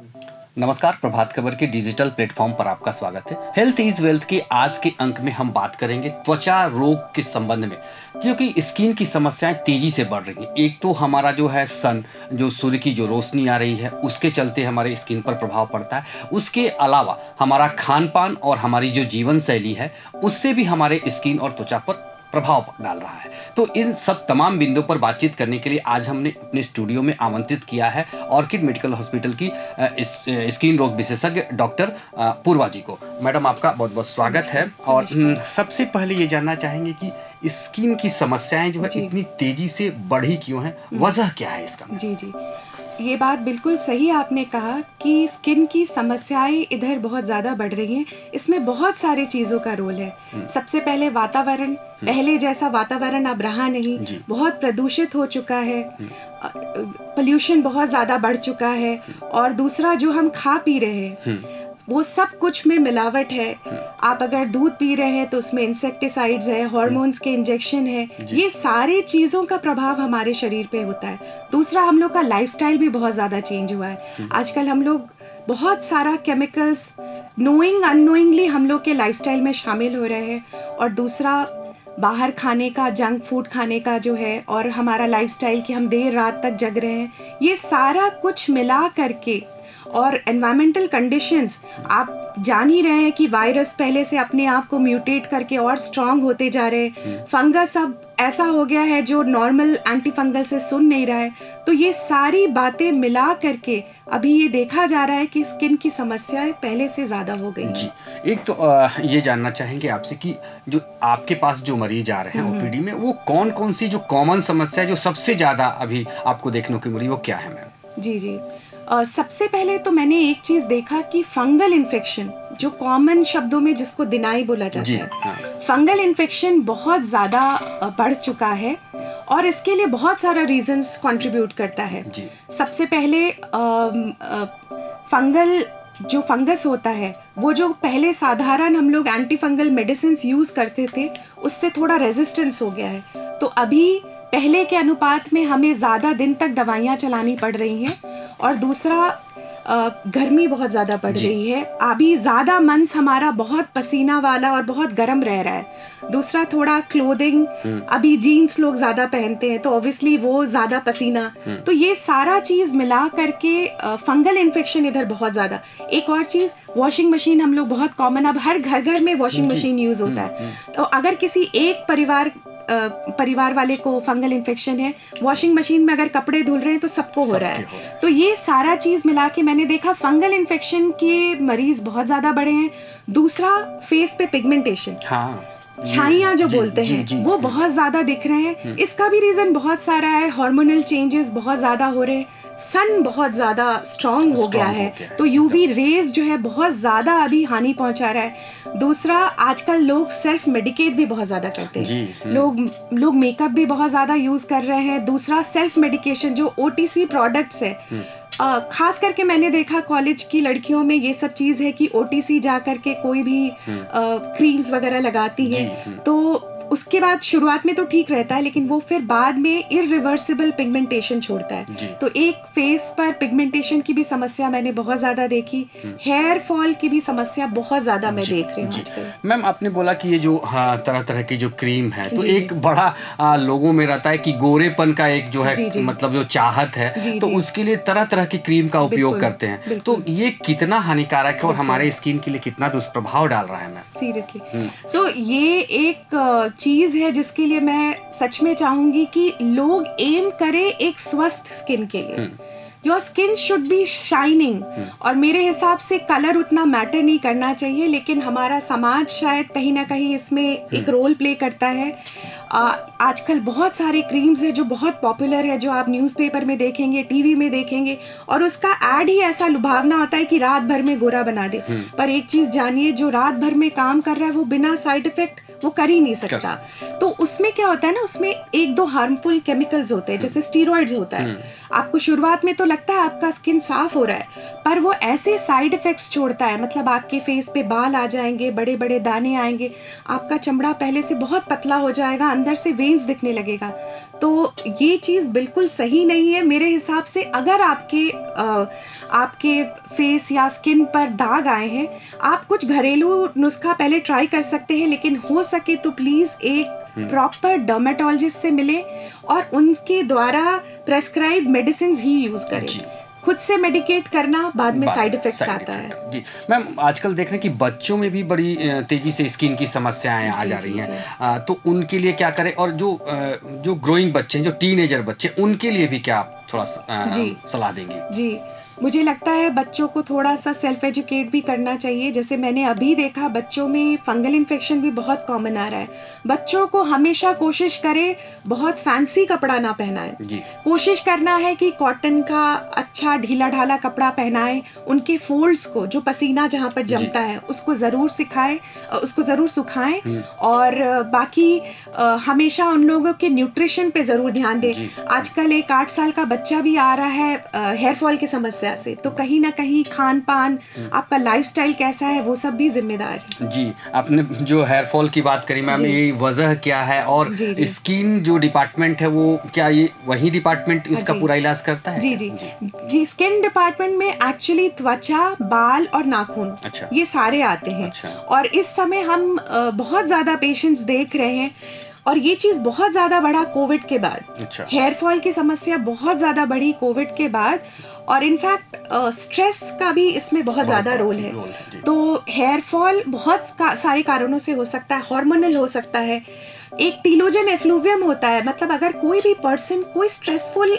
नमस्कार, प्रभात खबर के digital platform पर आपका स्वागत है। हेल्थ इज वेल्थ के आज के अंक में हम बात करेंगे त्वचा रोग के संबंध में, क्योंकि स्किन की समस्याएं तेजी से बढ़ रही हैं। एक तो हमारा जो है सन, जो सूर्य की जो रोशनी आ रही है, उसके चलते हमारे स्किन पर प्रभाव पड़ता है। उसके अलावा हमारा खान पान और हमारी जो जीवन शैली है, उससे भी हमारे स्किन और त्वचा पर प्रभाव डाल रहा है। तो इन सब तमाम बिंदुओं पर बातचीत करने के लिए आज हमने अपने स्टूडियो में आमंत्रित किया है ऑर्किड मेडिकल हॉस्पिटल की स्किन रोग विशेषज्ञ डॉक्टर पूर्वा जी को। मैडम, आपका बहुत बहुत स्वागत है। और सबसे पहले ये जानना चाहेंगे कि स्किन की समस्याएं जो है इतनी तेजी से बढ़ी क्यों हैं, वजह क्या है इसका? जी, ये बात बिल्कुल सही आपने कहा कि स्किन की समस्याएं इधर बहुत ज़्यादा बढ़ रही हैं। इसमें बहुत सारे चीज़ों का रोल है। सबसे पहले वातावरण, पहले जैसा वातावरण अब रहा नहीं, बहुत प्रदूषित हो चुका है, पोल्यूशन बहुत ज़्यादा बढ़ चुका है। और दूसरा, जो हम खा पी रहे हैं वो सब कुछ में मिलावट है। आप अगर दूध पी रहे हैं तो उसमें इंसेक्टिसाइड्स है, हार्मोन्स के इंजेक्शन है। ये सारी चीज़ों का प्रभाव हमारे शरीर पे होता है। दूसरा, हम लोग का लाइफस्टाइल भी बहुत ज़्यादा चेंज हुआ है। आजकल हम लोग बहुत सारा केमिकल्स नोइंग अननोइंगली हम लोग के लाइफस्टाइल में शामिल हो रहे हैं। और दूसरा, बाहर खाने का, जंक फूड खाने का जो है, और हमारा लाइफस्टाइल कि हम देर रात तक जग रहे हैं, ये सारा कुछ मिला करके, और एनवायरमेंटल कंडीशंस, आप जान ही रहे हैं कि वायरस पहले से अपने आप को म्यूटेट करके और स्ट्रांग होते जा रहे हैं। फंगस अब ऐसा हो गया है जो नॉर्मल एंटी फंगल से सुन नहीं रहा है। तो ये सारी बातें मिला करके अभी ये देखा जा रहा है कि स्किन की समस्याएं पहले से ज़्यादा हो गई हैं। जी, एक तो ये जानना चाहेंगे आपसे कि जो आपके पास जो मरीज आ रहे हैं ओपीडी में, वो कौन कौन सी जो कॉमन समस्या जो सबसे ज़्यादा अभी आपको देखने को मिली, वो क्या है मैम? जी, सबसे पहले तो मैंने एक चीज़ देखा कि फंगल इन्फेक्शन, जो कॉमन शब्दों में जिसको दिनाई बोला जाता है, फंगल इन्फेक्शन बहुत ज़्यादा बढ़ चुका है। और इसके लिए बहुत सारा रीजंस कंट्रीब्यूट करता है। सबसे पहले फंगस होता है, वो जो पहले साधारण हम लोग एंटी फंगल मेडिसिन यूज़ करते थे, उससे थोड़ा रेजिस्टेंस हो गया है। तो अभी पहले के अनुपात में हमें ज़्यादा दिन तक दवाइयाँ चलानी पड़ रही हैं। और दूसरा, गर्मी बहुत ज़्यादा बढ़ रही है। अभी ज़्यादा मंथ्स हमारा बहुत पसीना वाला और बहुत गर्म रह रहा है। दूसरा, थोड़ा क्लोथिंग, अभी जीन्स लोग ज़्यादा पहनते हैं तो ऑब्वियसली वो ज़्यादा पसीना। तो ये सारा चीज़ मिला करके फंगल इन्फेक्शन इधर बहुत ज़्यादा। एक और चीज़, वॉशिंग मशीन हम लोग बहुत कॉमन, अब हर घर में वॉशिंग मशीन यूज़ होता है। तो अगर किसी एक परिवार वाले को फंगल इन्फेक्शन है, वॉशिंग मशीन में अगर कपड़े धुल रहे हैं तो सबको हो रहा है। तो ये सारा चीज़ मिला के मैंने देखा फंगल इन्फेक्शन के मरीज बहुत ज़्यादा बढ़े हैं। दूसरा, फेस पे पिगमेंटेशन, छाइयाँ जो बोलते हैं, वो बहुत ज़्यादा दिख रहे हैं। इसका भी रीज़न बहुत सारा है। हार्मोनल चेंजेस बहुत ज़्यादा हो रहे हैं, सन बहुत ज़्यादा स्ट्रॉन्ग हो गया है, तो यूवी रेज जो है बहुत ज़्यादा अभी हानि पहुंचा रहा है। दूसरा, आजकल लोग सेल्फ मेडिकेट भी बहुत ज़्यादा करते हैं। लोग मेकअप भी बहुत ज़्यादा यूज़ कर रहे हैं। दूसरा, सेल्फ मेडिकेशन, जो OTC प्रोडक्ट्स है, खास करके मैंने देखा कॉलेज की लड़कियों में ये सब चीज़ है कि OTC जा करके कोई भी क्रीम्स वगैरह लगाती है। तो उसके बाद शुरुआत में तो ठीक रहता है, लेकिन वो फिर बाद में इरिवर्सिबल पिगमेंटेशन छोड़ता है। तो एक फेस पर पिगमेंटेशन की भी समस्या मैंने बहुत ज़्यादा देखी। हेयर फॉल की भी समस्या बहुत ज़्यादा मैं देख रही हूँ आजकल। मैम, आपने बोला कि ये जो तरह तरह की जो क्रीम है, तो एक बड़ा लोगों में रहता है कि गोरेपन का एक जो है मतलब जो चाहत है, तो उसके लिए तरह तरह की क्रीम का उपयोग करते हैं। तो ये कितना हानिकारक है और हमारे स्किन के लिए कितना दुष्प्रभाव डाल रहा है मैम? सीरियसली, सो ये एक चीज़ है जिसके लिए मैं सच में चाहूँगी कि लोग एम करें एक स्वस्थ स्किन के लिए। Your skin should be shining. और मेरे हिसाब से कलर उतना मैटर नहीं करना चाहिए, लेकिन हमारा समाज शायद कहीं ना कहीं इसमें एक रोल प्ले करता है। आजकल बहुत सारे क्रीम्स है जो बहुत पॉपुलर है, जो आप न्यूज़पेपर में देखेंगे, टीवी में देखेंगे, और उसका ऐड ही ऐसा लुभावना होता है कि रात भर में गोरा बना दे। पर एक चीज़ जानिए, जो रात भर में काम कर रहा है वो बिना साइड इफेक्ट वो कर ही नहीं सकता। तो उसमें क्या होता है ना, उसमें 1-2 हार्मफुल केमिकल्स होते हैं, जैसे स्टीरॉइड्स होता है। आपको शुरुआत में तो लगता है आपका स्किन साफ हो रहा है, पर वो ऐसे साइड इफेक्ट्स छोड़ता है। मतलब आपके फेस पे बाल आ जाएंगे, बड़े बड़े दाने आएंगे, आपका चमड़ा पहले से बहुत पतला हो जाएगा, अंदर से वेन्स दिखने लगेगा। तो ये चीज़ बिल्कुल सही नहीं है मेरे हिसाब से। अगर आपके फेस या स्किन पर दाग आए हैं, आप कुछ घरेलू नुस्खा पहले ट्राई कर सकते हैं, लेकिन हो सके तो प्लीज़ एक प्रॉपर डर्मेटोलॉजिस्ट से मिले और उनके द्वारा प्रेस्क्राइब मेडिसिन ही यूज़ करें। खुद से मेडिकेट करना बाद में साइड इफेक्ट्स आता है। जी मैम, आजकल देख रहे हैं कि बच्चों में भी बड़ी तेजी से स्किन की समस्याएं आ जा रही हैं, तो उनके लिए क्या करें? और जो ग्रोइंग बच्चे हैं, जो टीनेजर बच्चे, उनके लिए भी क्या आप थोड़ा सलाह देंगे? जी, मुझे लगता है बच्चों को थोड़ा सा सेल्फ एजुकेट भी करना चाहिए। जैसे मैंने अभी देखा बच्चों में फंगल इन्फेक्शन भी बहुत कॉमन आ रहा है। बच्चों को हमेशा कोशिश करें बहुत फैंसी कपड़ा ना पहनाएं। कोशिश करना है कि कॉटन का अच्छा ढीला ढाला कपड़ा पहनाएं। उनके फोल्ड्स को, जो पसीना जहाँ पर जमता है, उसको ज़रूर सुखाएं। और बाकी हमेशा उन लोगों के न्यूट्रिशन पे ज़रूर ध्यान दें। आजकल एक 8 साल का बच्चा भी आ रहा है हेयर फॉल की समस्या से, तो कहीं ना कहीं खान पान, आपका लाइफस्टाइल कैसा है, वो सब भी जिम्मेदार है। जी, आपने जो हेयर फॉल की बात करी मैम, ये वजह क्या है? और स्किन जो डिपार्टमेंट है, वो क्या ये वही डिपार्टमेंट इसका पूरा इलाज करता है? जी, स्किन डिपार्टमेंट में एक्चुअली त्वचा, बाल और नाखून, ये सारे आते हैं। और इस समय हम बहुत ज्यादा पेशेंट्स देख रहे हैं, और ये चीज़ बहुत ज़्यादा बढ़ा कोविड के बाद। हेयर फॉल की समस्या बहुत ज़्यादा बढ़ी कोविड के बाद, और इनफैक्ट स्ट्रेस का भी इसमें बहुत ज़्यादा रोल है। तो हेयर फॉल बहुत सारे कारणों से हो सकता है। हार्मोनल हो सकता है, एक टीलोजन एफ्लूवियम होता है, मतलब अगर कोई भी पर्सन कोई स्ट्रेसफुल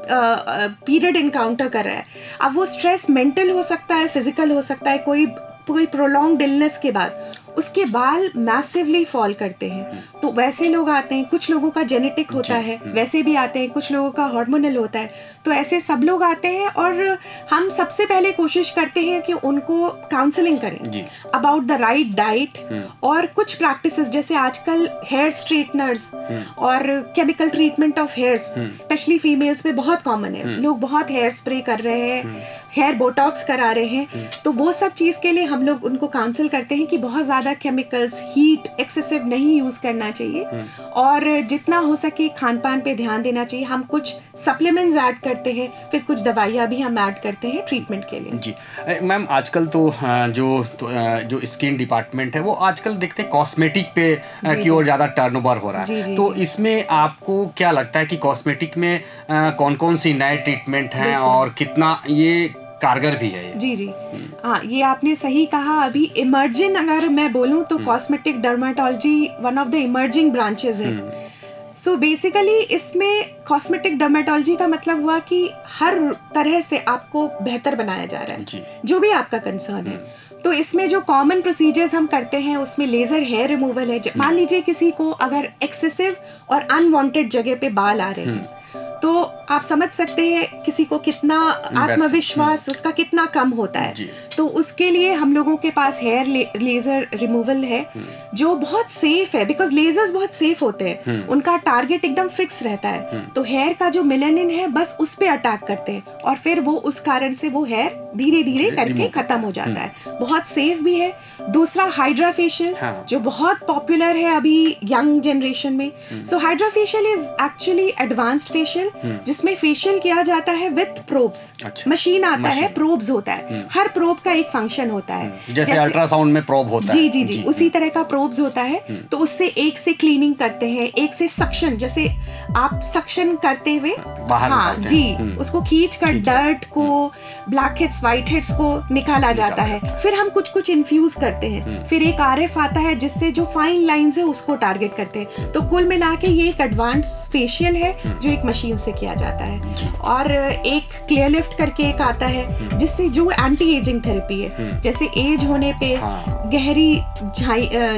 पीरियड इनकाउंटर कर रहा है, अब वो स्ट्रेस मेंटल हो सकता है, फिजिकल हो सकता है, कोई प्रोलॉन्ग्ड इलनेस के बाद उसके बाल मैसिवली फॉल करते हैं। तो वैसे लोग आते हैं, कुछ लोगों का जेनेटिक होता है, वैसे भी आते हैं, कुछ लोगों का हार्मोनल होता है। तो ऐसे सब लोग आते हैं, और हम सबसे पहले कोशिश करते हैं कि उनको काउंसलिंग करें अबाउट द राइट डाइट, और कुछ प्रैक्टिसेस जैसे आजकल हेयर स्ट्रेटनर्स और chemical treatment of hairs, specially females में बहुत कॉमन है। लोग बहुत हेयर स्प्रे कर रहे हैं, हेयर बोटॉक्स करा रहे हैं। तो वो सब चीज़ के लिए हम लोग उनको काउंसिल करते हैं कि बहुत ज़्यादा केमिकल्स, हीट एक्सेसिव नहीं यूज़ करना चाहिए, और जितना हो सके खान पान पे ध्यान देना चाहिए। हम कुछ सप्लीमेंट्स ऐड करते हैं, फिर कुछ दवाइयाँ भी हम ऐड करते हैं ट्रीटमेंट के लिए। जी मैम, आजकल तो जो स्किन डिपार्टमेंट है, वो आजकल देखते हैं कॉस्मेटिक पे की ओर ज़्यादा टर्नओवर हो रहा है। तो इसमें आपको क्या लगता है कि कॉस्मेटिक में कौन कौन सी नए ट्रीटमेंट हैं, और कितना ये कारगर भी है? जी हाँ, ये आपने सही कहा। अभी इमर्जिंग अगर मैं बोलूँ तो cosmetic dermatology one of the emerging branches है। सो बेसिकली इसमें कॉस्मेटिक डर्मेटोलॉजी का मतलब हुआ कि हर तरह से आपको बेहतर बनाया जा रहा है, जो भी आपका कंसर्न है। तो इसमें जो कॉमन प्रोसीजर्स हम करते हैं, उसमें लेज़र हेयर रिमूवल है। मान लीजिए किसी को अगर एक्सेसिव और अनवांटेड जगह पे बाल आ रहे हैं, तो आप समझ सकते हैं किसी को कितना आत्मविश्वास उसका कितना कम होता है। तो उसके लिए हम लोगों के पास हेयर लेजर रिमूवल है, जो बहुत सेफ है, बिकॉज लेजर्स बहुत सेफ होते हैं, उनका टारगेट एकदम फिक्स रहता है। तो हेयर का जो मेलानिन है बस उस पे अटैक करते हैं, और फिर वो उस कारण से वो हेयर धीरे धीरे करके खत्म हो जाता है। बहुत सेफ भी है। दूसरा हाइड्रा फेशियल, जो बहुत पॉपुलर है अभी यंग जनरेशन में। So hydra facial is actually advanced facial, जिसमें फेशियल किया जाता है विद प्रोब्स। मशीन आता है, प्रोब्स होता है, हर प्रोब का एक फंक्शन होता है, जैसे अल्ट्रासाउंड में प्रोब होता है। जी, उसी तरह का प्रोब्स होता है। तो उससे एक से क्लीनिंग करते हैं, एक से सक्शन, जैसे आप सक्शन करते हुए बाहर उसको खींच कर डर्ट को, ब्लैक हेड्स, व्हाइट हेड्स को निकाला जाता है। फिर हम कुछ इन्फ्यूज करते हैं, फिर एक आरएफ आता है जिससे जो फाइन लाइंस है उसको टारगेट करते हैं। तो कुल मिला के ये एक एडवांस फेशियल है जो एक मशीन से किया जाता है। और एक क्लियर लिफ्ट करके एक आता है जिससे जो एंटी एजिंग थेरेपी है, जैसे एज होने पे गहरी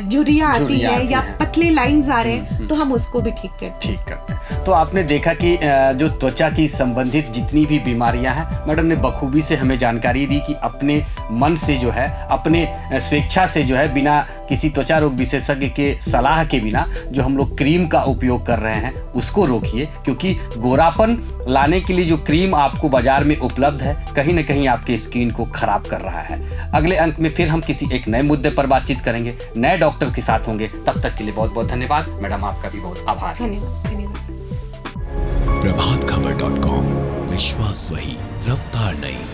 झुर्रियां आती है या पतले लाइंस आ रहे हैं, तो हम उसको भी ठीक करते हैं। तो आपने देखा कि जो त्वचा की संबंधित जितनी भी बीमारियां हैं, मैडम ने बखूबी से हमें जानकारी दी कि अपने मन से जो है, अपने स्वेच्छा से जो है, बिना किसी त्वचा रोग विशेषज्ञ के सलाह के बिना जो हम लोग क्रीम का उपयोग कर रहे हैं उसको रोकिए, क्योंकि गोरापन लाने के लिए जो क्रीम आपको बाजार में उपलब्ध है, कहीं ना कहीं आपके स्किन को खराब कर रहा है। अगले अंक में फिर हम किसी एक नए मुद्दे पर बातचीत करेंगे, नए डॉक्टर के साथ होंगे। तब तक के लिए बहुत बहुत धन्यवाद मैडम, आपका भी बहुत आभार। धन्यवाद धन्यवाद। प्रभातखबर.com, विश्वास वही, रफ्तार नहीं।